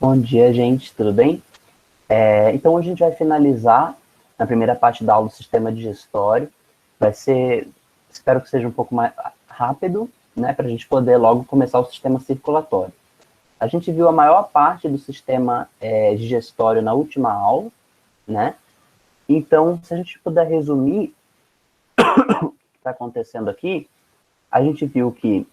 Bom dia, gente, tudo bem? Então, hoje a gente vai finalizar, na primeira parte da aula, o sistema digestório. Vai ser, espero que seja um pouco mais rápido, né, para a gente poder logo começar o sistema circulatório. A gente viu a maior parte do sistema digestório na última aula, né? Então, se a gente puder resumir o que está acontecendo aqui, a gente viu que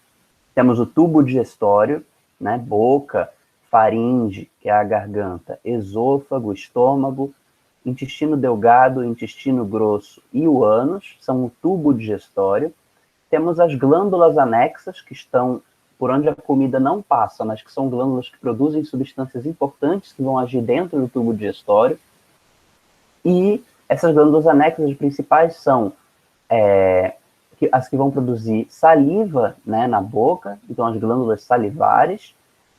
temos o tubo digestório, né, boca, faringe, que é a garganta, esôfago, estômago, intestino delgado, intestino grosso e o ânus, são o tubo digestório. Temos as glândulas anexas, que estão por onde a comida não passa, mas que são glândulas que produzem substâncias importantes que vão agir dentro do tubo digestório. E essas glândulas anexas, as principais são as que vão produzir saliva, né, na boca, então as glândulas salivares.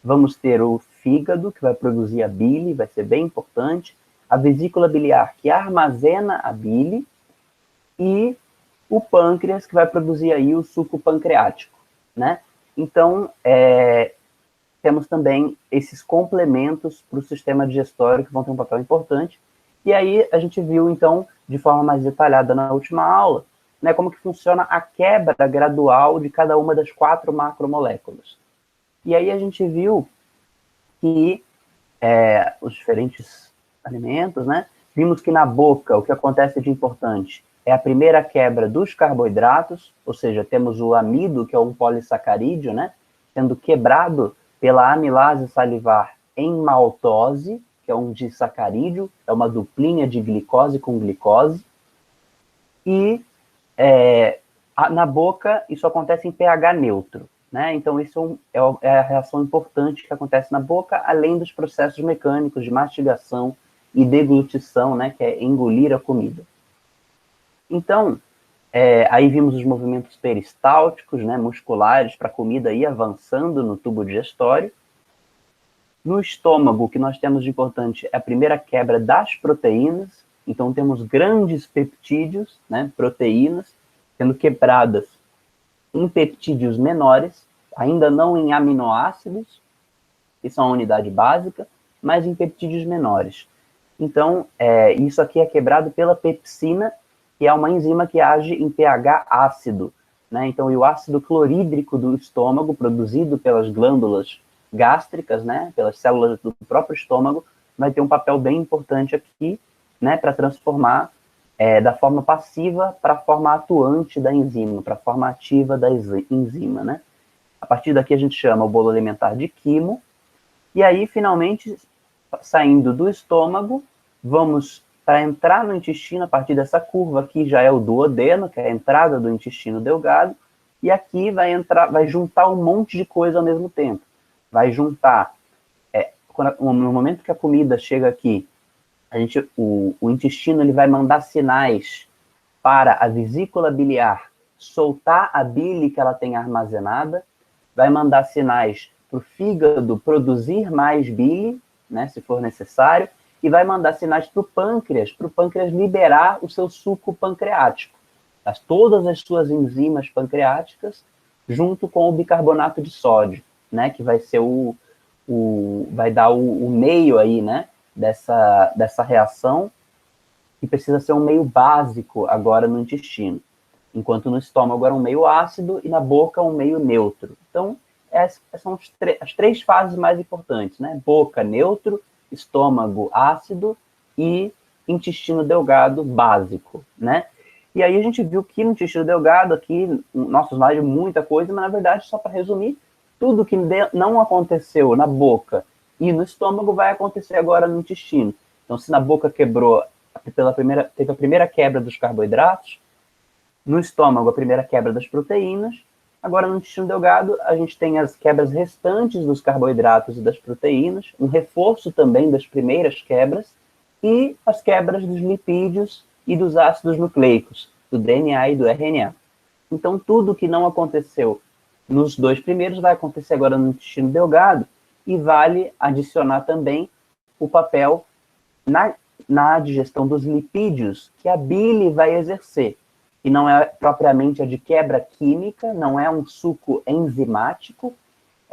Vamos ter o fígado, que vai produzir a bile, vai ser bem importante. A vesícula biliar, que armazena a bile. E o pâncreas, que vai produzir aí o suco pancreático, né? Então, temos também esses complementos para o sistema digestório que vão ter um papel importante. E aí a gente viu, então, de forma mais detalhada na última aula, né, como que funciona a quebra gradual de cada uma das 4 macromoléculas. E aí a gente viu que os diferentes alimentos, né, vimos que na boca o que acontece de importante é a primeira quebra dos carboidratos, ou seja, temos o amido, que é um polissacarídeo, né, sendo quebrado pela amilase salivar em maltose, que é um disacarídeo, é uma duplinha de glicose com glicose. E na boca, isso acontece em pH neutro, né? Então, isso é a reação importante que acontece na boca, além dos processos mecânicos de mastigação e deglutição, né? Que é engolir a comida. Então, aí vimos os movimentos peristálticos, né? Musculares, para a comida ir avançando no tubo digestório. No estômago, o que nós temos de importante é a primeira quebra das proteínas. Então, temos grandes peptídeos, né, proteínas, sendo quebradas em peptídeos menores, ainda não em aminoácidos, que são a unidade básica, mas em peptídeos menores. Então, isso aqui é quebrado pela pepsina, que é uma enzima que age em pH ácido, né? Então, e o ácido clorídrico do estômago, produzido pelas glândulas gástricas, né, pelas células do próprio estômago, vai ter um papel bem importante aqui, né, para transformar da forma passiva para a forma atuante da enzima, para a forma ativa da enzima, né? A partir daqui a gente chama o bolo alimentar de quimo, e aí, finalmente, saindo do estômago, vamos para entrar no intestino, a partir dessa curva aqui já é o duodeno, que é a entrada do intestino delgado, e aqui vai juntar um monte de coisa ao mesmo tempo. Vai juntar, no momento que a comida chega aqui, o intestino ele vai mandar sinais para a vesícula biliar soltar a bile que ela tem armazenada, vai mandar sinais para o fígado produzir mais bile, né, se for necessário, e vai mandar sinais para o pâncreas liberar o seu suco pancreático, todas as suas enzimas pancreáticas, junto com o bicarbonato de sódio, né, que vai ser vai dar o meio aí, né, dessa reação, que precisa ser um meio básico agora no intestino, enquanto no estômago era um meio ácido e na boca um meio neutro. Então, são as 3 fases mais importantes, né? Boca neutro, estômago ácido e intestino delgado básico, né? E aí a gente viu que no intestino delgado, aqui, nossa, slide muita coisa, mas na verdade, só para resumir, tudo que não aconteceu na boca e no estômago vai acontecer agora no intestino. Então, se na boca teve a primeira quebra dos carboidratos, no estômago a primeira quebra das proteínas, agora no intestino delgado a gente tem as quebras restantes dos carboidratos e das proteínas, um reforço também das primeiras quebras, e as quebras dos lipídios e dos ácidos nucleicos, do DNA e do RNA. Então, tudo que não aconteceu nos 2 primeiros vai acontecer agora no intestino delgado, e vale adicionar também o papel na digestão dos lipídios que a bile vai exercer. E não é propriamente a de quebra química, não é um suco enzimático,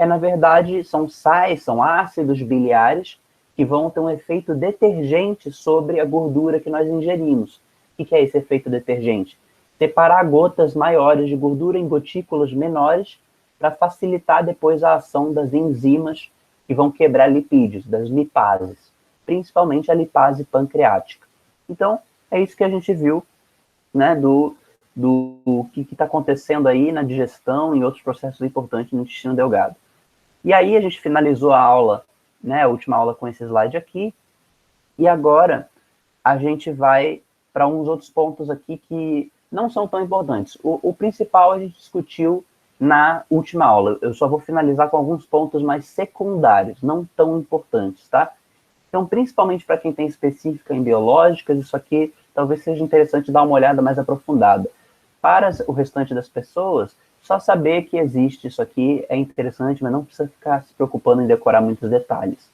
na verdade, são sais, são ácidos biliares que vão ter um efeito detergente sobre a gordura que nós ingerimos. O que é esse efeito detergente? Separar gotas maiores de gordura em gotículas menores para facilitar depois a ação das enzimas que vão quebrar lipídios, das lipases, principalmente a lipase pancreática. Então, é isso que a gente viu, né, do que está acontecendo aí na digestão e em outros processos importantes no intestino delgado. E aí a gente finalizou a aula, né, a última aula com esse slide aqui, e agora a gente vai para uns outros pontos aqui que não são tão importantes. O principal a gente discutiu na última aula. Eu só vou finalizar com alguns pontos mais secundários, não tão importantes, tá? Então, principalmente para quem tem específica em biológicas, isso aqui talvez seja interessante dar uma olhada mais aprofundada. Para o restante das pessoas, só saber que existe isso aqui é interessante, mas não precisa ficar se preocupando em decorar muitos detalhes.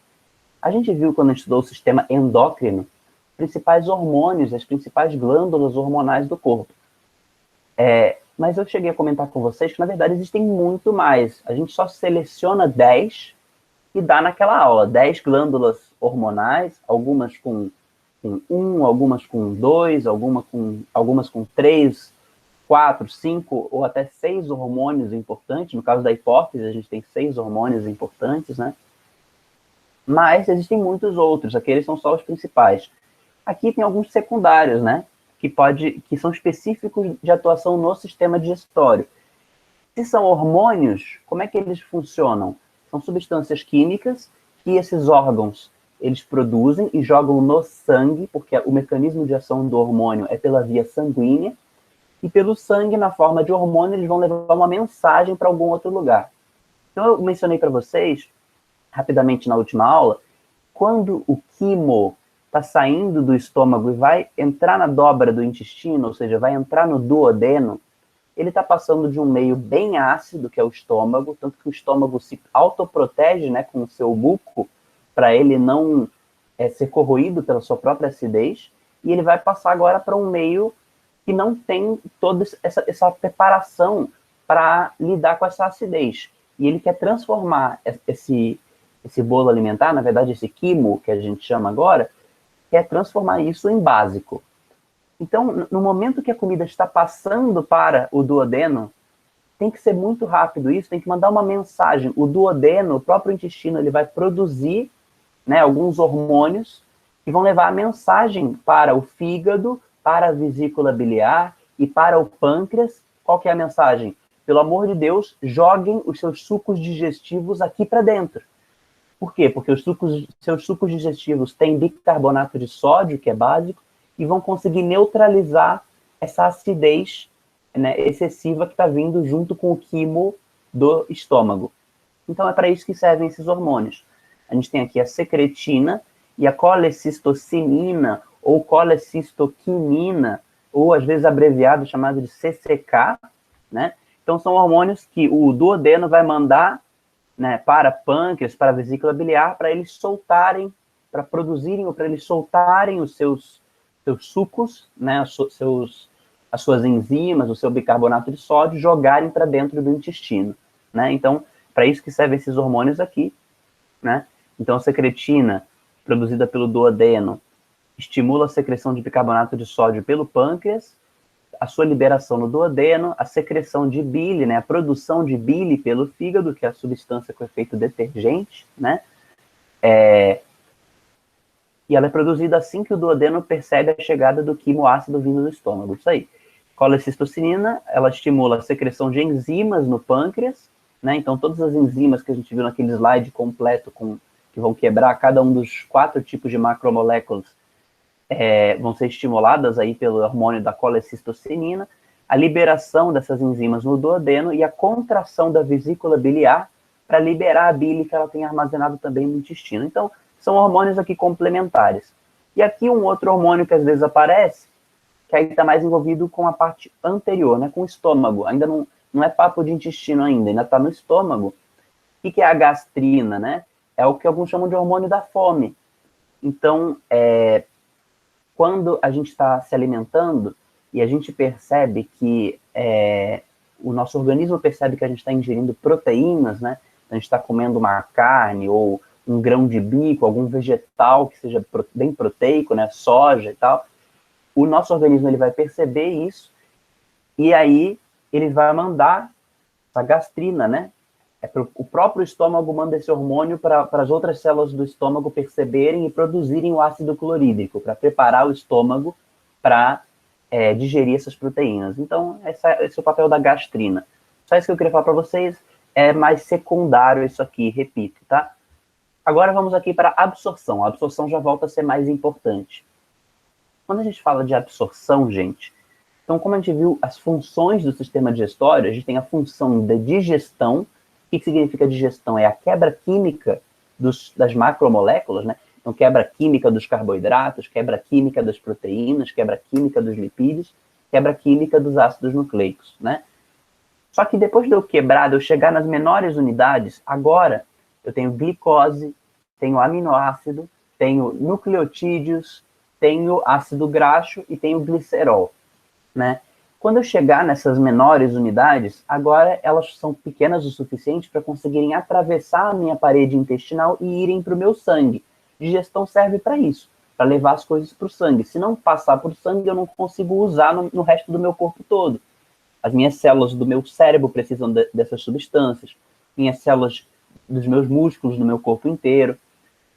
A gente viu, quando a gente estudou o sistema endócrino, os principais hormônios, as principais glândulas hormonais do corpo. Mas eu cheguei a comentar com vocês que, na verdade, existem muito mais. A gente só seleciona 10 e dá naquela aula. 10 glândulas hormonais, algumas com 1, algumas com 2, algumas com 3, 4, 5 ou até 6 hormônios importantes. No caso da hipófise, a gente tem 6 hormônios importantes, né? Mas existem muitos outros, aqueles são só os principais. Aqui tem alguns secundários, né? Que são específicos de atuação no sistema digestório. Se são hormônios, como é que eles funcionam? São substâncias químicas que esses órgãos eles produzem e jogam no sangue, porque o mecanismo de ação do hormônio é pela via sanguínea, e pelo sangue, na forma de hormônio, eles vão levar uma mensagem para algum outro lugar. Então, eu mencionei para vocês, rapidamente na última aula, quando o quimo está saindo do estômago e vai entrar na dobra do intestino, ou seja, vai entrar no duodeno, ele está passando de um meio bem ácido, que é o estômago, tanto que o estômago se autoprotege, né, com o seu buco, para ele não ser corroído pela sua própria acidez, e ele vai passar agora para um meio que não tem toda essa preparação para lidar com essa acidez. E ele quer transformar esse bolo alimentar, na verdade, esse quimo, que a gente chama agora, quer transformar isso em básico. Então, no momento que a comida está passando para o duodeno, tem que ser muito rápido isso, tem que mandar uma mensagem. O duodeno, o próprio intestino, ele vai produzir, né, alguns hormônios que vão levar a mensagem para o fígado, para a vesícula biliar e para o pâncreas. Qual que é a mensagem? Pelo amor de Deus, joguem os seus sucos digestivos aqui para dentro. Por quê? Porque seus sucos digestivos têm bicarbonato de sódio, que é básico, e vão conseguir neutralizar essa acidez, né, excessiva que está vindo junto com o quimo do estômago. Então, é para isso que servem esses hormônios. A gente tem aqui a secretina e a colecistocinina, ou colecistoquinina, ou às vezes abreviado, chamado de CCK, né? Então, são hormônios que o duodeno vai mandar, né, para pâncreas, para a vesícula biliar, para eles soltarem, para produzirem ou para eles soltarem os seus sucos, né, as suas enzimas, o seu bicarbonato de sódio, jogarem para dentro do intestino, né? Então, para isso que servem esses hormônios aqui, né? Então, a secretina, produzida pelo duodeno, estimula a secreção de bicarbonato de sódio pelo pâncreas, a sua liberação no duodeno, a secreção de bile, né, a produção de bile pelo fígado, que é a substância com efeito detergente, né? E ela é produzida assim que o duodeno percebe a chegada do quimo ácido vindo do estômago. Isso aí. Colecistocinina, ela estimula a secreção de enzimas no pâncreas, né? Então, todas as enzimas que a gente viu naquele slide completo, que vão quebrar cada um dos 4 tipos de macromoléculas, vão ser estimuladas aí pelo hormônio da colecistocinina, a liberação dessas enzimas no duodeno e a contração da vesícula biliar para liberar a bile que ela tem armazenado também no intestino. Então, são hormônios aqui complementares. E aqui um outro hormônio que às vezes aparece, que aí está mais envolvido com a parte anterior, né, com o estômago. Ainda não é papo de intestino ainda está no estômago. O que é a gastrina, né? É o que alguns chamam de hormônio da fome. Então, quando a gente está se alimentando e a gente percebe que o nosso organismo percebe que a gente está ingerindo proteínas, né? a gente está comendo uma carne ou um grão de bico, algum vegetal que seja bem proteico, né, soja e tal, o nosso organismo ele vai perceber isso e aí ele vai mandar a gastrina, né? O próprio estômago manda esse hormônio para as outras células do estômago perceberem e produzirem o ácido clorídrico, para preparar o estômago para digerir essas proteínas. Então, esse é o papel da gastrina. Só isso que eu queria falar para vocês, é mais secundário isso aqui, repito, tá? Agora vamos aqui para a absorção. A absorção já volta a ser mais importante. Quando a gente fala de absorção, gente, então como a gente viu as funções do sistema digestório, a gente tem a função de digestão. O que significa digestão? É a quebra química das macromoléculas, né? Então, quebra química dos carboidratos, quebra química das proteínas, quebra química dos lipídios, quebra química dos ácidos nucleicos, né? Só que depois de eu quebrar, de eu chegar nas menores unidades, agora eu tenho glicose, tenho aminoácido, tenho nucleotídeos, tenho ácido graxo e tenho glicerol, né? Quando eu chegar nessas menores unidades, agora elas são pequenas o suficiente para conseguirem atravessar a minha parede intestinal e irem para o meu sangue. Digestão serve para isso, para levar as coisas para o sangue. Se não passar por sangue, eu não consigo usar no resto do meu corpo todo. As minhas células do meu cérebro precisam dessas substâncias, minhas células dos meus músculos, do meu corpo inteiro.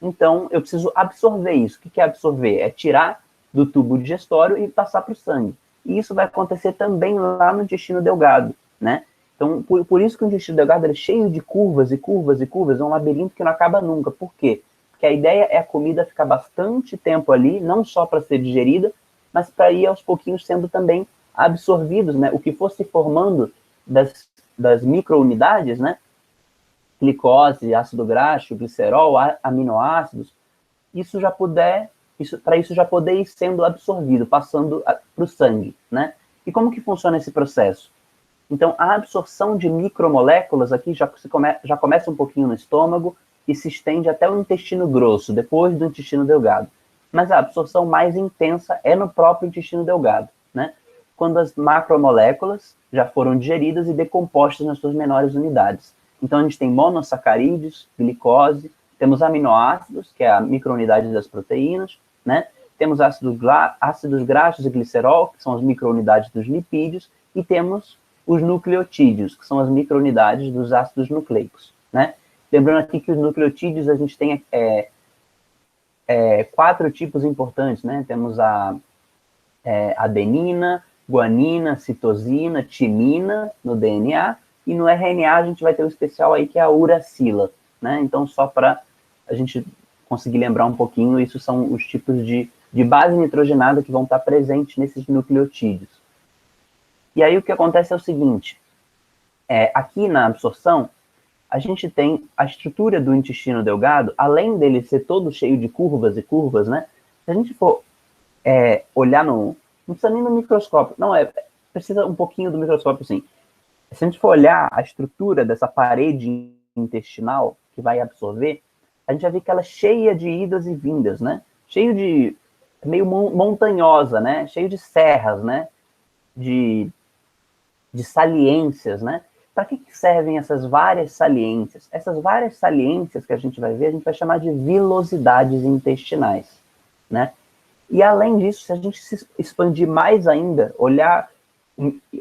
Então, eu preciso absorver isso. O que é absorver? É tirar do tubo digestório e passar para o sangue. E isso vai acontecer também lá no intestino delgado, né? Então, por isso que o intestino delgado é cheio de curvas e curvas e curvas, é um labirinto que não acaba nunca. Por quê? Porque a ideia é a comida ficar bastante tempo ali, não só para ser digerida, mas para ir aos pouquinhos sendo também absorvidos, né? O que for se formando das microunidades, né? Glicose, ácido graxo, glicerol, aminoácidos, para isso já poder ir sendo absorvido, passando para o sangue, né? E como que funciona esse processo? Então, a absorção de micromoléculas aqui já começa um pouquinho no estômago e se estende até o intestino grosso, depois do intestino delgado. Mas a absorção mais intensa é no próprio intestino delgado, né? Quando as macromoléculas já foram digeridas e decompostas nas suas menores unidades. Então, a gente tem monossacarídeos, glicose, temos aminoácidos, que é a microunidade das proteínas, né? Temos ácidos graxos e glicerol, que são as microunidades dos lipídios, e temos os nucleotídeos, que são as microunidades dos ácidos nucleicos, né? Lembrando aqui que os nucleotídeos a gente tem 4 tipos importantes, né? Temos a adenina, guanina, citosina, timina no DNA, e no RNA a gente vai ter um especial aí que é a uracila, né? Então, só para a gente conseguir lembrar um pouquinho, isso são os tipos de base nitrogenada que vão estar presentes nesses nucleotídeos. E aí o que acontece é o seguinte, aqui na absorção, a gente tem a estrutura do intestino delgado, além dele ser todo cheio de curvas e curvas, né? Se a gente for olhar não precisa nem no microscópio, não, precisa um pouquinho do microscópio, sim. Se a gente for olhar a estrutura dessa parede intestinal que vai absorver, a gente vai ver que ela é cheia de idas e vindas, né? Cheio de, meio montanhosa, né? Cheio de serras, né? De saliências, né? Para que servem essas várias saliências? Essas várias saliências que a gente vai ver, a gente vai chamar de vilosidades intestinais, né? E além disso, se a gente se expandir mais ainda,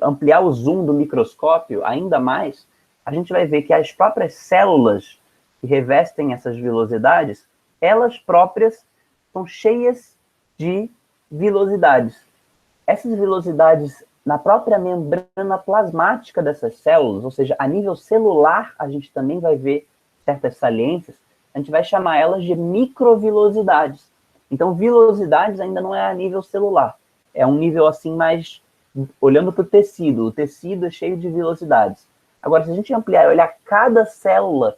ampliar o zoom do microscópio ainda mais, a gente vai ver que as próprias células que revestem essas vilosidades, elas próprias são cheias de vilosidades. Essas vilosidades, na própria membrana plasmática dessas células, ou seja, a nível celular, a gente também vai ver certas saliências, a gente vai chamar elas de microvilosidades. Então, vilosidades ainda não é a nível celular, é um nível assim mais olhando para o tecido é cheio de vilosidades. Agora, se a gente ampliar e olhar cada célula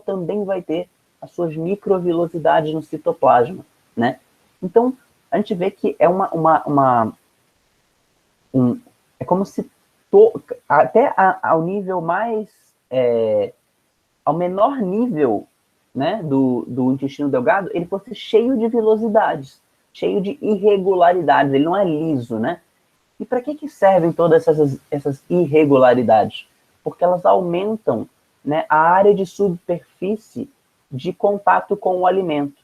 também vai ter as suas microvilosidades no citoplasma, né? Então, a gente vê que é é como se até ao nível mais ao menor nível, né, do intestino delgado, ele fosse cheio de vilosidades, cheio de irregularidades, ele não é liso, né? E para que servem todas essas irregularidades? Porque elas aumentam né, a área de superfície de contato com o alimento.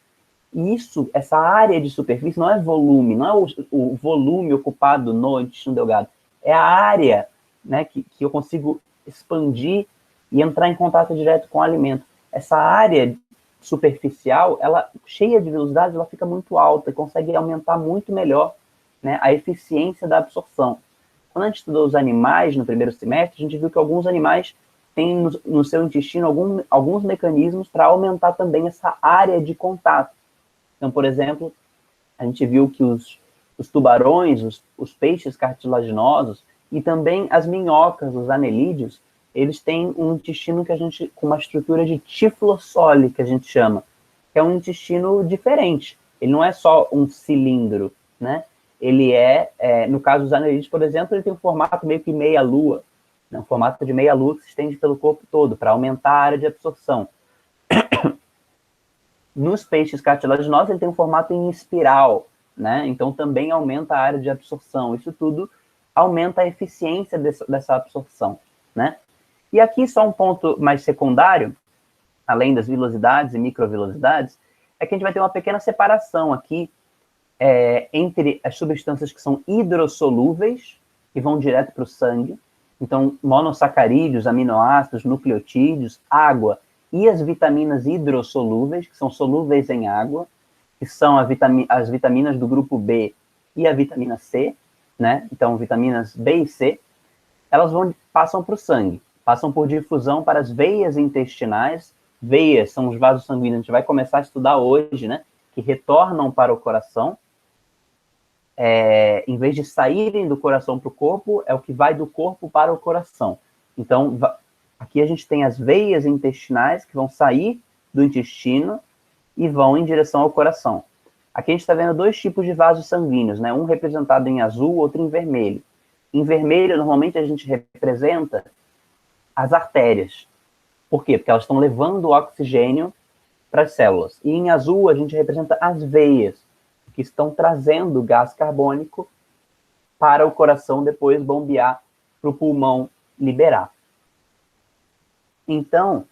E isso, essa área de superfície não é volume, não é o volume ocupado no intestino delgado, é a área, né, que eu consigo expandir e entrar em contato direto com o alimento. Essa área superficial, ela cheia de velocidade, ela fica muito alta e consegue aumentar muito melhor, né, a eficiência da absorção. Quando a gente estudou os animais no primeiro semestre, a gente viu que alguns animais têm no seu intestino alguns mecanismos para aumentar também essa área de contato. Então, por exemplo, a gente viu que os tubarões, os peixes cartilaginosos e também as minhocas, os anelídeos, eles têm um intestino com uma estrutura de tiflossole, que a gente chama, que é um intestino diferente. Ele não é só um cilindro, né? Ele no caso dos anelídeos, por exemplo, ele tem um formato meio que meia-lua, né? Um formato de meia-lua que se estende pelo corpo todo, para aumentar a área de absorção. Nos peixes cartilaginosos, ele tem um formato em espiral, né? Então também aumenta a área de absorção. Isso tudo aumenta a eficiência dessa absorção, né? E aqui só um ponto mais secundário, além das vilosidades e microvilosidades, é que a gente vai ter uma pequena separação aqui entre as substâncias que são hidrossolúveis, que vão direto para o sangue, então monossacarídeos, aminoácidos, nucleotídeos, água, e as vitaminas hidrossolúveis, que são solúveis em água, que são as vitaminas do grupo B e a vitamina C, né? Então, vitaminas B e C, elas passam para o sangue, passam por difusão para as veias intestinais. Veias são os vasos sanguíneos, a gente vai começar a estudar hoje, né? Que retornam para o coração. Em vez de saírem do coração para o corpo, é o que vai do corpo para o coração. Então, aqui a gente tem as veias intestinais que vão sair do intestino e vão em direção ao coração. Aqui a gente está vendo dois tipos de vasos sanguíneos, né? Um representado em azul, outro em vermelho. Em vermelho, normalmente a gente representa as artérias. Por quê? Porque elas estão levando o oxigênio para as células. E em azul a gente representa as veias, que estão trazendo gás carbônico para o coração depois bombear para o pulmão liberar. Então,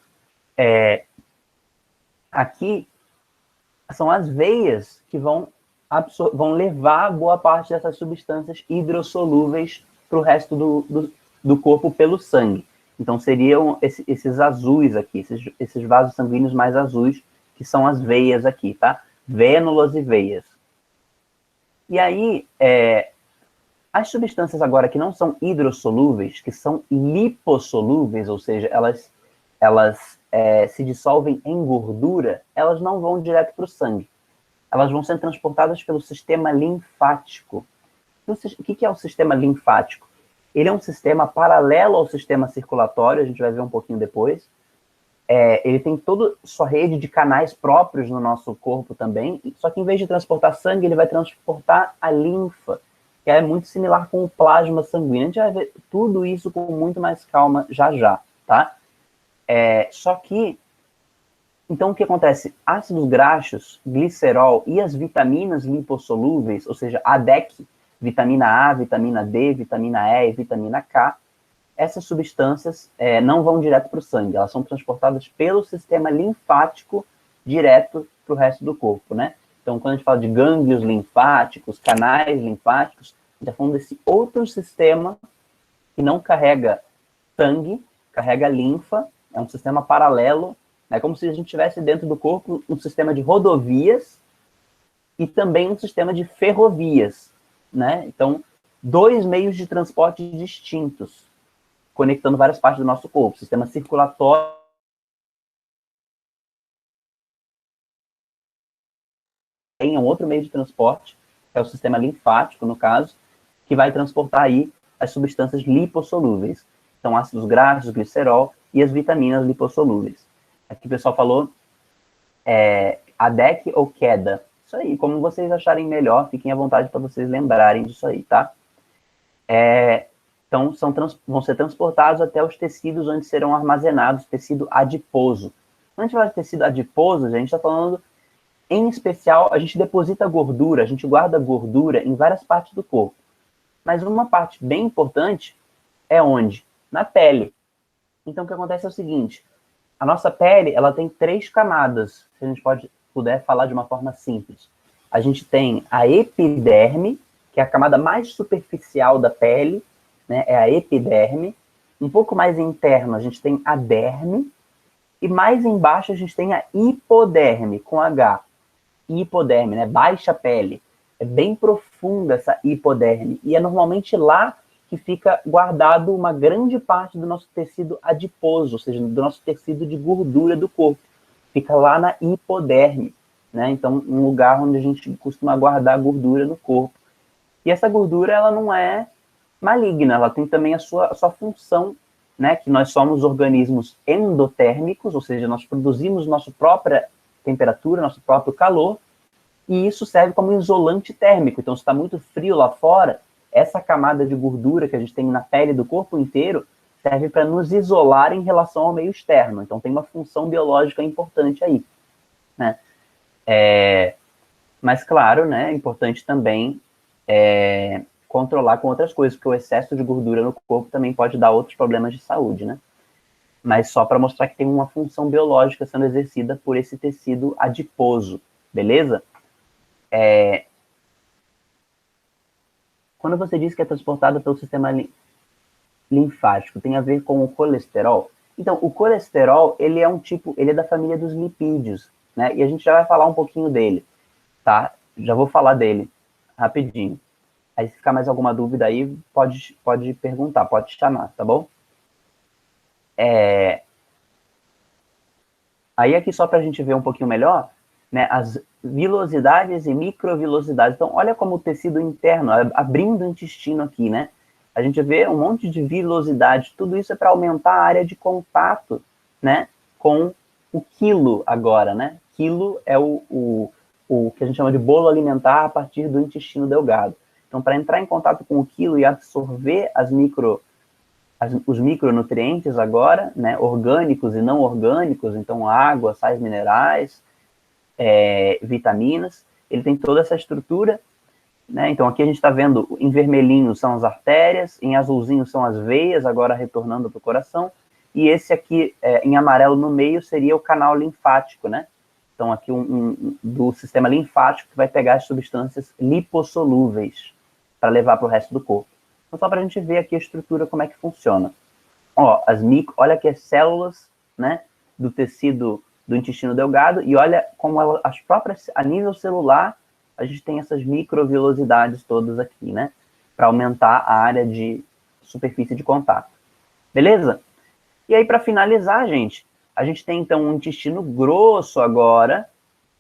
aqui são as veias que vão levar boa parte dessas substâncias hidrossolúveis para o resto do corpo pelo sangue. Então, seriam esses azuis aqui, esses vasos sanguíneos mais azuis, que são as veias aqui, tá? Vênulas e veias. E aí, as substâncias agora que não são hidrossolúveis, que são lipossolúveis, ou seja, elas se dissolvem em gordura, elas não vão direto para o sangue. Elas vão ser transportadas pelo sistema linfático. O que é o sistema linfático? Ele é um sistema paralelo ao sistema circulatório, a gente vai ver um pouquinho depois. Ele tem toda sua rede de canais próprios no nosso corpo também, só que em vez de transportar sangue, ele vai transportar a linfa, que é muito similar com o plasma sanguíneo. A gente vai ver tudo isso com muito mais calma já, tá? Só que, então o que acontece? Ácidos graxos, glicerol e as vitaminas lipossolúveis, ou seja, a DEC, vitamina A, vitamina D, vitamina E e vitamina K, essas substâncias não vão direto para o sangue, elas são transportadas pelo sistema linfático direto para o resto do corpo, né? Então, quando a gente fala de gânglios linfáticos, canais linfáticos, a gente está falando desse outro sistema que não carrega sangue, carrega linfa, é um sistema paralelo, é como se a gente tivesse dentro do corpo um sistema de rodovias e também um sistema de ferrovias, né? Então, dois meios de transporte distintos, conectando várias partes do nosso corpo. O sistema circulatório tem um outro meio de transporte, que é o sistema linfático, no caso, que vai transportar aí as substâncias lipossolúveis. Então, ácidos graxos, glicerol e as vitaminas lipossolúveis. Aqui o pessoal falou ADEC ou queda. Isso aí, como vocês acharem melhor, fiquem à vontade para vocês lembrarem disso aí, tá? Então, vão ser transportados até os tecidos onde serão armazenados, tecido adiposo. Quando a gente fala de tecido adiposo, a gente está falando, em especial, a gente deposita gordura, a gente guarda gordura em várias partes do corpo. Mas uma parte bem importante é onde? Na pele. Então, o que acontece é o seguinte, a nossa pele, ela tem 3 camadas, se a gente puder falar de uma forma simples. A gente tem a epiderme, que é a camada mais superficial da pele, né? É a epiderme. Um pouco mais interno, a gente tem a derme. E mais embaixo, a gente tem a hipoderme, com H. Hipoderme, né? Baixa pele. É bem profunda essa hipoderme. E é normalmente lá que fica guardado uma grande parte do nosso tecido adiposo, ou seja, do nosso tecido de gordura do corpo. Fica lá na hipoderme, né? Então, um lugar onde a gente costuma guardar gordura no corpo. E essa gordura, ela não é maligna, ela tem também a sua função, né? Que nós somos organismos endotérmicos, ou seja, nós produzimos nossa própria temperatura, nosso próprio calor, e isso serve como isolante térmico. Então, se está muito frio lá fora, essa camada de gordura que a gente tem na pele do corpo inteiro serve para nos isolar em relação ao meio externo. Então, tem uma função biológica importante aí, né? Mas, claro, né, é importante também controlar com outras coisas, porque o excesso de gordura no corpo também pode dar outros problemas de saúde, né? Mas só para mostrar que tem uma função biológica sendo exercida por esse tecido adiposo, beleza? Quando você diz que é transportado pelo sistema linfático, tem a ver com o colesterol? Então, o colesterol, ele é da família dos lipídios, né? E a gente já vai falar um pouquinho dele, tá? Já vou falar dele rapidinho. Aí, se ficar mais alguma dúvida aí, pode perguntar, pode chamar, tá bom? Aí, aqui, só para a gente ver um pouquinho melhor, né, as vilosidades e microvilosidades. Então, olha como o tecido interno, abrindo o intestino aqui, né? A gente vê um monte de vilosidade. Tudo isso é para aumentar a área de contato, né, com o quilo agora, né? Quilo é o que a gente chama de bolo alimentar a partir do intestino delgado. Então, para entrar em contato com o quilo e absorver os micronutrientes agora, né, orgânicos e não orgânicos, então água, sais minerais, vitaminas, ele tem toda essa estrutura, né? Então aqui a gente está vendo em vermelhinho são as artérias, em azulzinho são as veias, agora retornando para o coração, e esse aqui em amarelo no meio seria o canal linfático, né? Então aqui do sistema linfático que vai pegar as substâncias lipossolúveis para levar para o resto do corpo. Então só para a gente ver aqui a estrutura, como é que funciona. Ó, olha aqui as células, né, do tecido do intestino delgado, e olha como as próprias, a nível celular, a gente tem essas microvilosidades todas aqui, né, para aumentar a área de superfície de contato. Beleza? E aí, para finalizar, gente, a gente tem, então, um intestino grosso agora,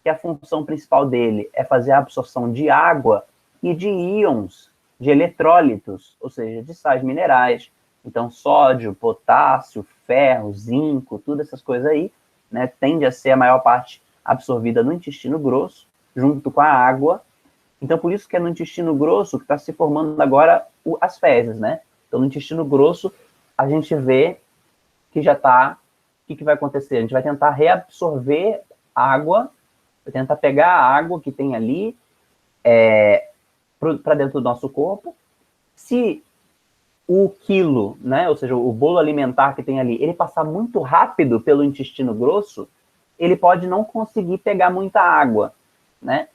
que a função principal dele é fazer a absorção de água e de íons, de eletrólitos, ou seja, de sais minerais. Então, sódio, potássio, ferro, zinco, todas essas coisas aí, né, tende a ser a maior parte absorvida no intestino grosso, junto com a água. Então, por isso que é no intestino grosso que está se formando agora as fezes, né? Então, no intestino grosso, a gente vê que já está... O que vai acontecer? A gente vai tentar reabsorver água, vai tentar pegar a água que tem ali para dentro do nosso corpo. Se o quilo, né, ou seja, o bolo alimentar que tem ali, ele passar muito rápido pelo intestino grosso, ele pode não conseguir pegar muita água, né?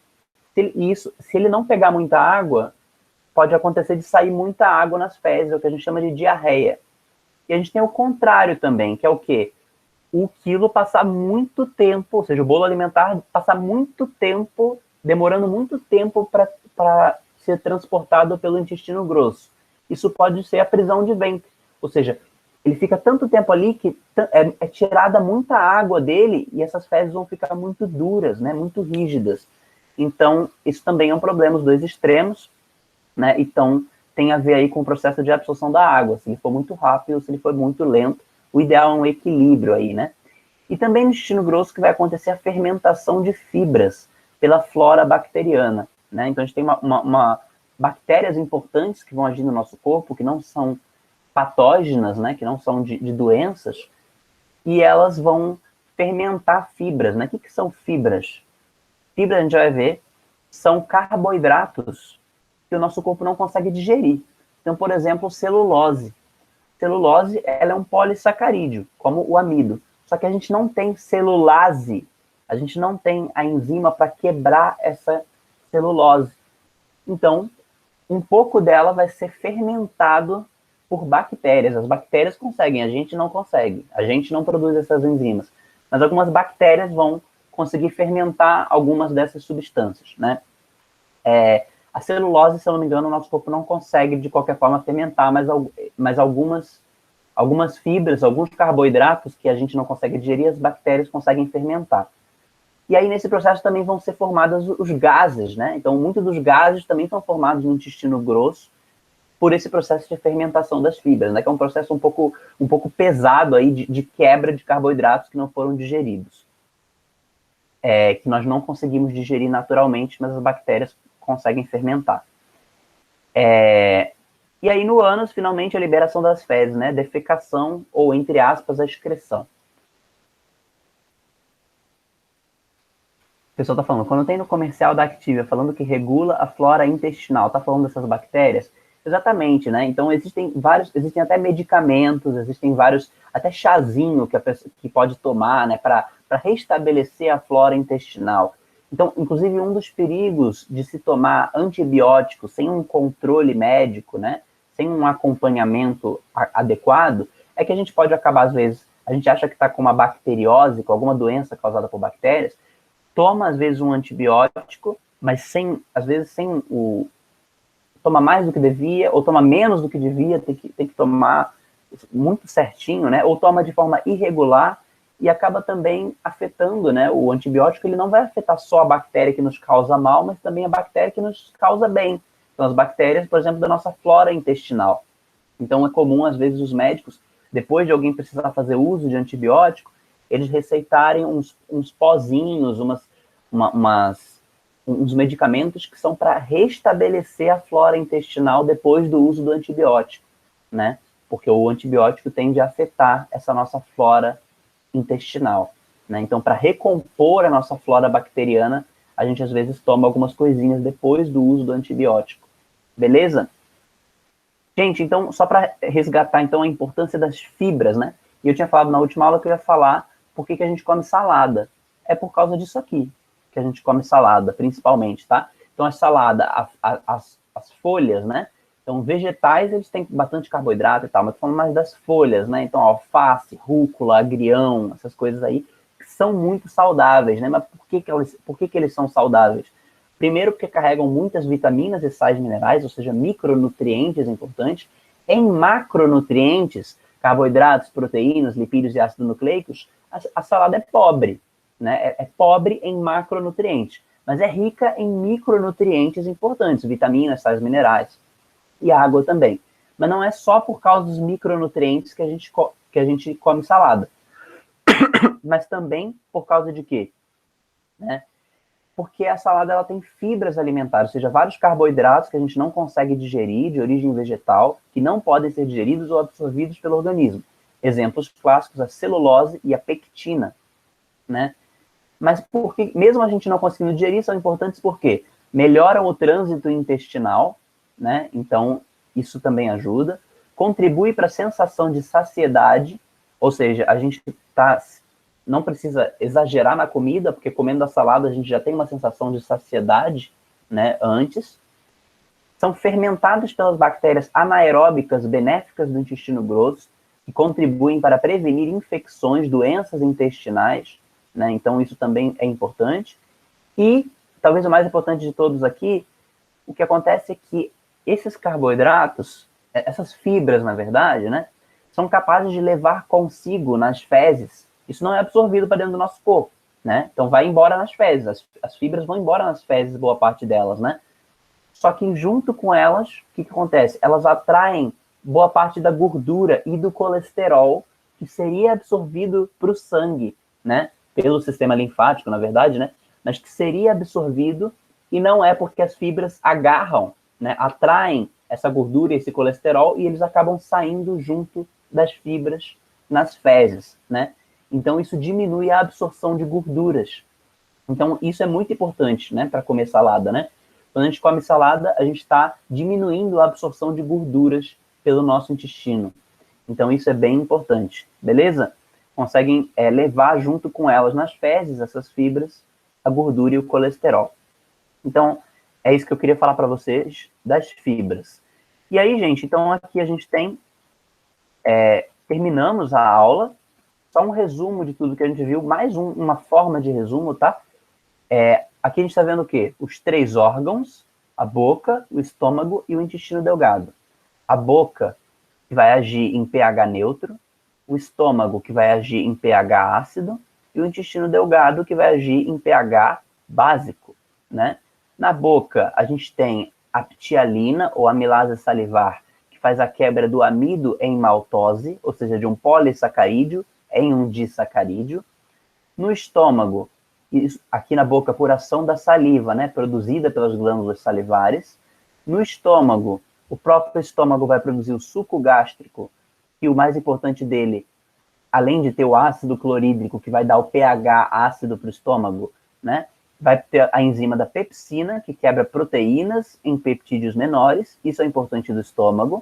Se ele não pegar muita água, pode acontecer de sair muita água nas fezes, é o que a gente chama de diarreia. E a gente tem o contrário também, que é o quê? O quilo passar muito tempo, ou seja, o bolo alimentar passar muito tempo, demorando muito tempo para ser transportado pelo intestino grosso. Isso pode ser a prisão de ventre, ou seja, ele fica tanto tempo ali que é tirada muita água dele e essas fezes vão ficar muito duras, né, muito rígidas. Então, isso também é um problema, os dois extremos, né? Então, tem a ver aí com o processo de absorção da água, se ele for muito rápido, se ele for muito lento. O ideal é um equilíbrio aí, né? E também no intestino grosso que vai acontecer a fermentação de fibras pela flora bacteriana, né? Então, a gente tem bactérias importantes que vão agir no nosso corpo, que não são patógenas, né? Que não são de doenças, e elas vão fermentar fibras, né? O que são fibras? Fibras, a gente vai ver, são carboidratos que o nosso corpo não consegue digerir. Então, por exemplo, celulose. Celulose, ela é um polissacarídeo, como o amido. Só que a gente não tem celulase, a gente não tem a enzima para quebrar essa celulose. Então, um pouco dela vai ser fermentado por bactérias. As bactérias conseguem, a gente não consegue. A gente não produz essas enzimas. Mas algumas bactérias vão conseguir fermentar algumas dessas substâncias, né? A celulose, se eu não me engano, o nosso corpo não consegue, de qualquer forma, fermentar, mas algumas fibras, alguns carboidratos que a gente não consegue digerir, as bactérias conseguem fermentar. E aí, nesse processo, também vão ser formados os gases, né? Então, muitos dos gases também são formados no intestino grosso por esse processo de fermentação das fibras, né? Que é um processo um pouco pesado aí de quebra de carboidratos que não foram digeridos. Que nós não conseguimos digerir naturalmente, mas as bactérias conseguem fermentar. E aí, no ânus, finalmente, a liberação das fezes, né? Defecação, ou, entre aspas, a excreção. O pessoal está falando, quando tem no comercial da Activia falando que regula a flora intestinal, está falando dessas bactérias? Exatamente, né? Então existem até medicamentos, existem vários, até chazinho que a pessoa que pode tomar, né, para restabelecer a flora intestinal. Então, inclusive, um dos perigos de se tomar antibiótico sem um controle médico, né, sem um acompanhamento adequado, é que a gente pode acabar, às vezes, a gente acha que está com uma bacteriose, com alguma doença causada por bactérias, toma, às vezes, um antibiótico, mas às vezes, toma mais do que devia, ou toma menos do que devia, tem que tomar muito certinho, né? Ou toma de forma irregular e acaba também afetando, né? O antibiótico, ele não vai afetar só a bactéria que nos causa mal, mas também a bactéria que nos causa bem. Então, as bactérias, por exemplo, da nossa flora intestinal. Então, é comum, às vezes, os médicos, depois de alguém precisar fazer uso de antibiótico, eles receitarem uns pozinhos, uns medicamentos que são para restabelecer a flora intestinal depois do uso do antibiótico, né? Porque o antibiótico tende a afetar essa nossa flora intestinal, né? Então, para recompor a nossa flora bacteriana, a gente às vezes toma algumas coisinhas depois do uso do antibiótico. Beleza? Gente, então, só para resgatar então a importância das fibras, né? E eu tinha falado na última aula que eu ia falar por que a gente come salada. É por causa disso aqui que a gente come salada, principalmente, tá? Então, a salada, as folhas, né? Então, vegetais, eles têm bastante carboidrato e tal, mas tô falando mais das folhas, né? Então, alface, rúcula, agrião, essas coisas aí, que são muito saudáveis, né? Mas por que eles são saudáveis? Primeiro, porque carregam muitas vitaminas e sais minerais, ou seja, micronutrientes importantes. Em macronutrientes, carboidratos, proteínas, lipídios e ácidos nucleicos, a salada é pobre, né? É pobre em macronutrientes, mas é rica em micronutrientes importantes, vitaminas, sais minerais e água também. Mas não é só por causa dos micronutrientes que a gente come salada, mas também por causa de quê? Né? Porque a salada ela tem fibras alimentares, ou seja, vários carboidratos que a gente não consegue digerir, de origem vegetal, que não podem ser digeridos ou absorvidos pelo organismo. Exemplos clássicos, a celulose e a pectina, né? Mas porque, mesmo a gente não conseguindo digerir, são importantes porque melhoram o trânsito intestinal, né? Então, isso também ajuda. Contribui para a sensação de saciedade, ou seja, a gente não precisa exagerar na comida, porque comendo a salada a gente já tem uma sensação de saciedade, né, antes. São fermentados pelas bactérias anaeróbicas benéficas do intestino grosso, que contribuem para prevenir infecções, doenças intestinais, né? Então isso também é importante. E, talvez o mais importante de todos aqui, o que acontece é que esses carboidratos, essas fibras, na verdade, né, são capazes de levar consigo nas fezes. Isso não é absorvido para dentro do nosso corpo, né? Então vai embora nas fezes. As fibras vão embora nas fezes, boa parte delas, né? Só que junto com elas, o que acontece? Elas atraem boa parte da gordura e do colesterol que seria absorvido para o sangue, né? Pelo sistema linfático, na verdade, né? Mas que seria absorvido e não é porque as fibras agarram, né? Atraem essa gordura e esse colesterol e eles acabam saindo junto das fibras nas fezes, né? Então, isso diminui a absorção de gorduras. Então, isso é muito importante, né, para comer salada, né? Quando a gente come salada, a gente está diminuindo a absorção de gorduras pelo nosso intestino. Então, isso é bem importante, beleza? conseguem levar junto com elas nas fezes, essas fibras, a gordura e o colesterol. Então, é isso que eu queria falar para vocês das fibras. E aí, gente, então aqui a gente tem, terminamos a aula, só um resumo de tudo que a gente viu, mais uma forma de resumo, tá? Aqui a gente está vendo o quê? Os 3 órgãos, a boca, o estômago e o intestino delgado. A boca, que vai agir em pH neutro, o estômago, que vai agir em pH ácido, e o intestino delgado, que vai agir em pH básico, né? Na boca, a gente tem a ptialina, ou amilase salivar, que faz a quebra do amido em maltose, ou seja, de um polissacarídeo em um disacarídeo. No estômago, aqui na boca, por ação da saliva, né, produzida pelas glândulas salivares. No estômago, o próprio estômago vai produzir o suco gástrico, e o mais importante dele, além de ter o ácido clorídrico, que vai dar o pH ácido para o estômago, né, vai ter a enzima da pepsina, que quebra proteínas em peptídeos menores, isso é importante do estômago.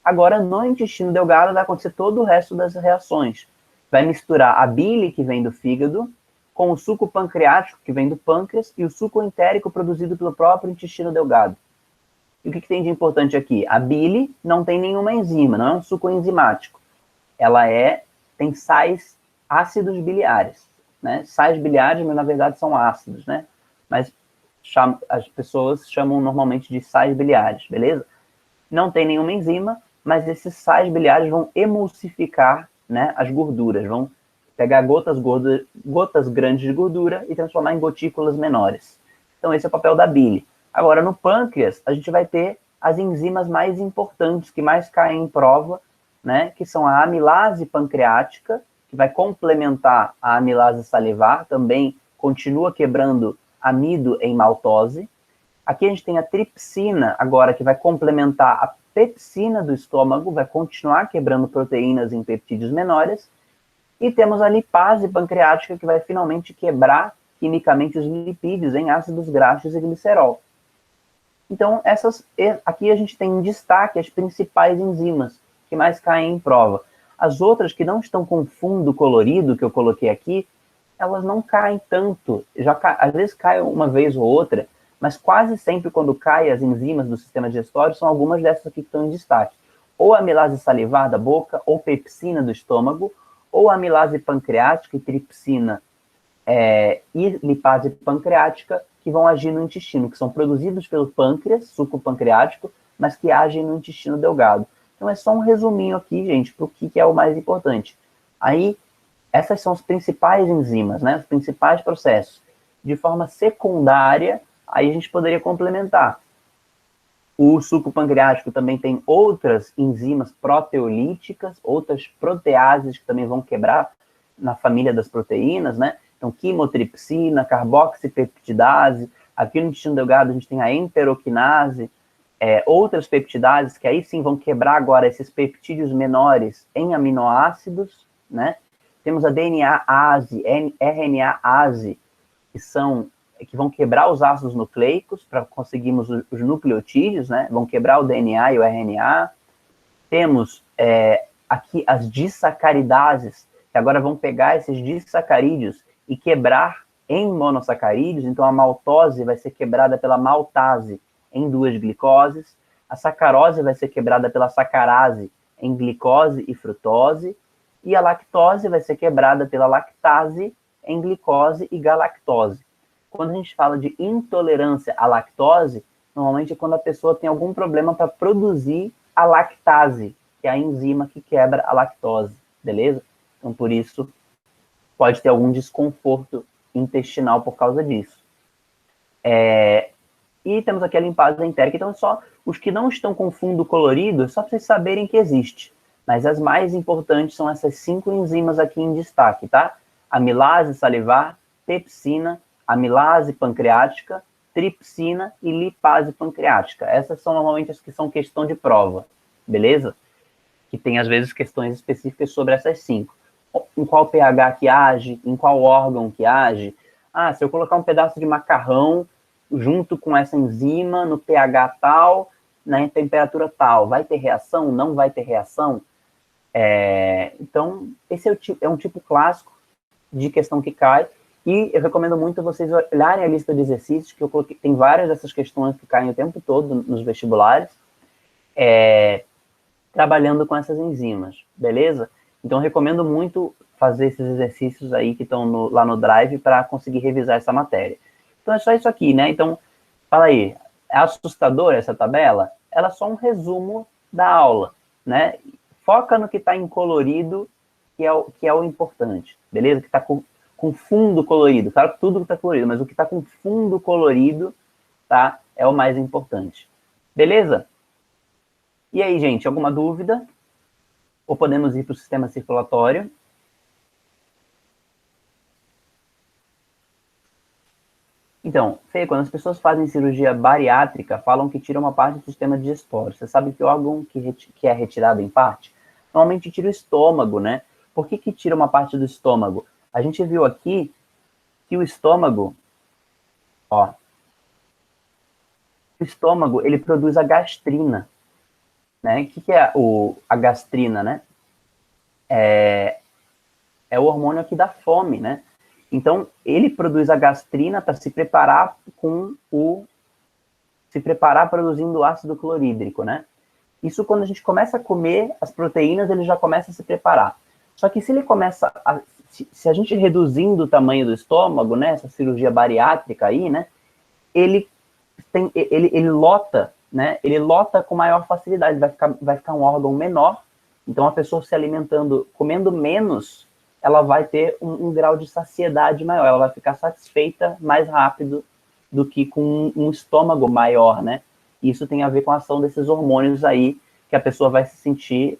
Agora, no intestino delgado, vai acontecer todo o resto das reações. Vai misturar a bile, que vem do fígado, com o suco pancreático, que vem do pâncreas, e o suco entérico produzido pelo próprio intestino delgado. E o que tem de importante aqui? A bile não tem nenhuma enzima, não é um suco enzimático. Ela tem sais ácidos biliares, né? Sais biliares, mas na verdade são ácidos, né? Mas as pessoas chamam normalmente de sais biliares, beleza? Não tem nenhuma enzima, mas esses sais biliares vão emulsificar, né, as gorduras, vão pegar gotas grandes de gordura e transformar em gotículas menores. Então esse é o papel da bile. Agora, no pâncreas, a gente vai ter as enzimas mais importantes, que mais caem em prova, né, que são a amilase pancreática, que vai complementar a amilase salivar, também continua quebrando amido em maltose. Aqui a gente tem a tripsina, agora, que vai complementar a pepsina do estômago, vai continuar quebrando proteínas em peptídeos menores. E temos a lipase pancreática, que vai finalmente quebrar quimicamente os lipídios em ácidos graxos e glicerol. Então, aqui a gente tem em destaque as principais enzimas que mais caem em prova. As outras que não estão com fundo colorido, que eu coloquei aqui, elas não caem tanto. Às vezes cai uma vez ou outra, mas quase sempre quando caem as enzimas do sistema digestório, são algumas dessas aqui que estão em destaque. Ou a amilase salivar da boca, ou pepsina do estômago, ou a amilase pancreática e tripsina e lipase pancreática, que vão agir no intestino, que são produzidos pelo pâncreas, suco pancreático, mas que agem no intestino delgado. Então é só um resuminho aqui, gente, para o que é o mais importante. Aí, essas são as principais enzimas, né, os principais processos. De forma secundária, aí a gente poderia complementar. O suco pancreático também tem outras enzimas proteolíticas, outras proteases que também vão quebrar na família das proteínas, né? Então, quimotripsina, carboxipeptidase. Aqui no intestino delgado a gente tem a enteroquinase, outras peptidases que aí sim vão quebrar agora esses peptídeos menores em aminoácidos, né? Temos a DNA-ase, RNA-ase, que vão quebrar os ácidos nucleicos para conseguirmos os nucleotídeos, né? Vão quebrar o DNA e o RNA. Temos aqui as disacaridases, que agora vão pegar esses disacarídeos e quebrar em monossacarídeos. Então a maltose vai ser quebrada pela maltase em 2 glicoses, a sacarose vai ser quebrada pela sacarase em glicose e frutose, e a lactose vai ser quebrada pela lactase em glicose e galactose. Quando a gente fala de intolerância à lactose, normalmente é quando a pessoa tem algum problema para produzir a lactase, que é a enzima que quebra a lactose, beleza? Então, por isso, pode ter algum desconforto intestinal por causa disso. E temos aqui a limpase entérica. Então, só os que não estão com fundo colorido, é só para vocês saberem que existe. Mas as mais importantes são essas 5 enzimas aqui em destaque, tá? Amilase salivar, pepsina, amilase pancreática, tripsina e lipase pancreática. Essas são normalmente as que são questão de prova, beleza? Que tem, às vezes, questões específicas sobre essas 5. Em qual pH que age, em qual órgão que age. Ah, se eu colocar um pedaço de macarrão junto com essa enzima no pH tal, na temperatura tal, vai ter reação? Não vai ter reação? Então, esse é um tipo clássico de questão que cai, e eu recomendo muito vocês olharem a lista de exercícios, que eu coloquei, tem várias dessas questões que caem o tempo todo nos vestibulares, trabalhando com essas enzimas, beleza? Então, eu recomendo muito fazer esses exercícios aí que estão lá no Drive para conseguir revisar essa matéria. Então, é só isso aqui, né? Então, fala aí, é assustadora essa tabela? Ela é só um resumo da aula, né? Foca no que está em colorido, que é o importante, beleza? Que está com fundo colorido. Claro que tudo está colorido, mas o que está com fundo colorido, tá? É o mais importante. Beleza? E aí, gente, alguma dúvida? Ou podemos ir para o sistema circulatório? Então, Fê, quando as pessoas fazem cirurgia bariátrica, falam que tira uma parte do sistema digestório. Você sabe que órgão que é retirado em parte? Normalmente tira o estômago, né? Por que tira uma parte do estômago? A gente viu aqui que o estômago, ó, o estômago, ele produz a gastrina, né? O que é a gastrina, né? É o hormônio aqui da fome, né? Então, ele produz a gastrina para se preparar produzindo ácido clorídrico, né? Isso, quando a gente começa a comer as proteínas, ele já começa a se preparar. Só que se ele começa se a gente reduzindo o tamanho do estômago, né, essa cirurgia bariátrica aí, né, ele lota, né, ele lota com maior facilidade, vai ficar um órgão menor. Então, a pessoa se alimentando, comendo menos, ela vai ter um grau de saciedade maior, ela vai ficar satisfeita mais rápido do que com um estômago maior, né? Isso tem a ver com a ação desses hormônios aí, que a pessoa vai se sentir,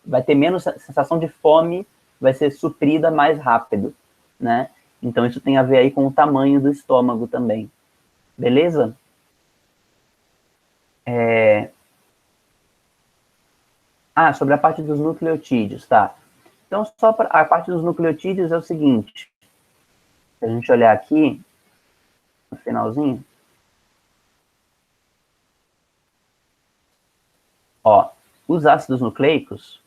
vai ter menos sensação de fome, vai ser suprida mais rápido, né? Então, isso tem a ver aí com o tamanho do estômago também. Beleza? Sobre a parte dos nucleotídeos, tá? Então, só para a parte dos nucleotídeos é o seguinte, se a gente olhar aqui, no finalzinho, ó, os ácidos nucleicos,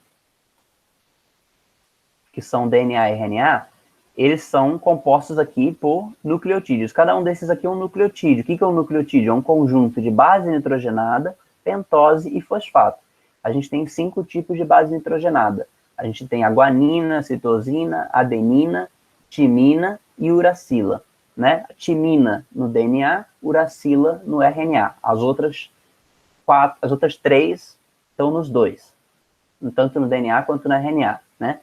que são DNA e RNA, eles são compostos aqui por nucleotídeos. Cada um desses aqui é um nucleotídeo. O que é um nucleotídeo? É um conjunto de base nitrogenada, pentose e fosfato. A gente tem 5 tipos de base nitrogenada. A gente tem a guanina, citosina, adenina, timina e uracila, né? Timina no DNA, uracila no RNA. As outras 3 estão nos dois, tanto no DNA quanto no RNA, né?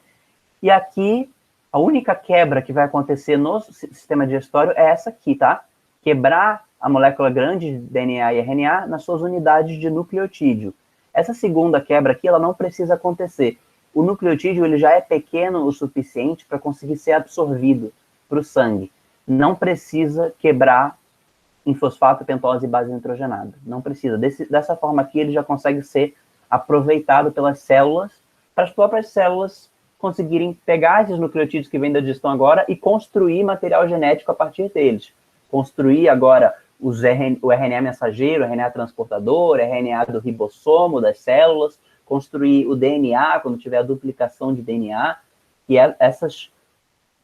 E aqui, a única quebra que vai acontecer no sistema digestório é essa aqui, tá? Quebrar a molécula grande de DNA e RNA nas suas unidades de nucleotídeo. Essa segunda quebra aqui, ela não precisa acontecer. O nucleotídeo, ele já é pequeno o suficiente para conseguir ser absorvido para o sangue. Não precisa quebrar em fosfato, pentose e base nitrogenada. Não precisa. Dessa forma aqui, ele já consegue ser aproveitado pelas células, para as próprias células conseguirem pegar esses nucleotídeos que vêm da digestão agora e construir material genético a partir deles. Construir agora o RNA mensageiro, o RNA transportador, o RNA do ribossomo das células, construir o DNA, quando tiver a duplicação de DNA, e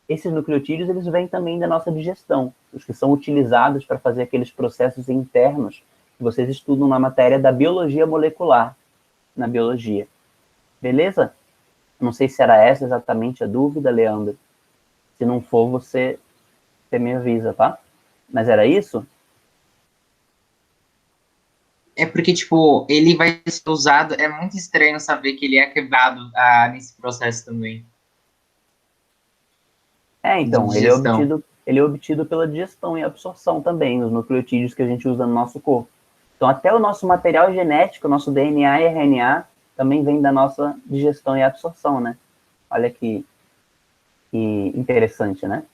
esses nucleotídeos, eles vêm também da nossa digestão, os que são utilizados para fazer aqueles processos internos que vocês estudam na matéria da biologia molecular, na biologia. Beleza? Não sei se era essa exatamente a dúvida, Leandro. Se não for, você me avisa, tá? Mas era isso? É porque, tipo, ele vai ser usado. É muito estranho saber que ele é quebrado nesse processo também de Então, digestão. ele é obtido pela digestão e absorção também, os nucleotídeos que a gente usa no nosso corpo. Então, até o nosso material genético, nosso DNA e RNA, também vem da nossa digestão e absorção, né? Olha que interessante, né?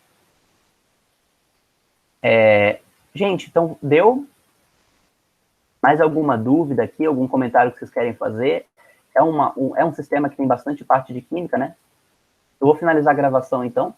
Gente, então, deu? Mais alguma dúvida aqui, algum comentário que vocês querem fazer? É um sistema que tem bastante parte de química, né? Eu vou finalizar a gravação, então.